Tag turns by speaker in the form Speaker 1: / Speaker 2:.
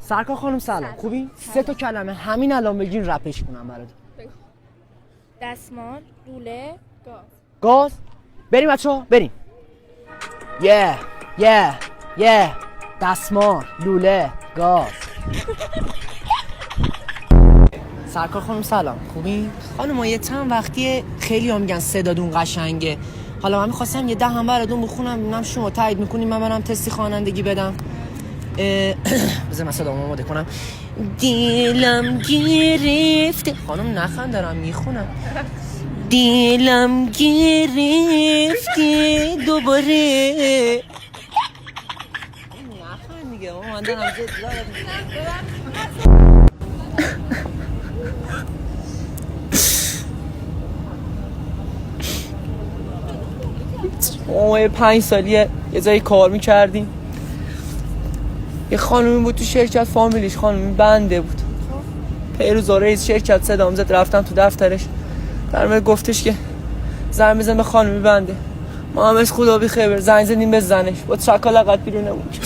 Speaker 1: سرکار خانم سلام. خوبی؟ 3 تا کلمه همین الان بگین رپش کنم برات.
Speaker 2: دستمال، لوله،
Speaker 1: گاز. بریم بچه‌ها بریم. یه دستمال، لوله، گاز. سرکار خانم سلام. خوبی؟ خانم ما یه چند وقتی خیلی ها میگن صداتون قشنگه. حالا من می‌خواستم یه هم براتون بخونم ببینم شما تایید می‌کنین من برام تستی خوانندگی بدم. بذار من صدامو آماده کنم. دیلم گرفته. خانم نخند دارم میخونم. دیلم گرفته دوباره. نخند دیگه من دارم ما 5 سالیه یه جایی کار میکردیم. یه خانومی بود تو شرکت، فامیلیش خانومی بنده بود. پیروزا رئیس شرکت صدام زد، رفتم تو دفترش. برام گفتش که زنگ بزن به خانومی بنده. ما هم از خدا بی خبر زنگ زدیم به زنش با چکالقت بیرونه بود.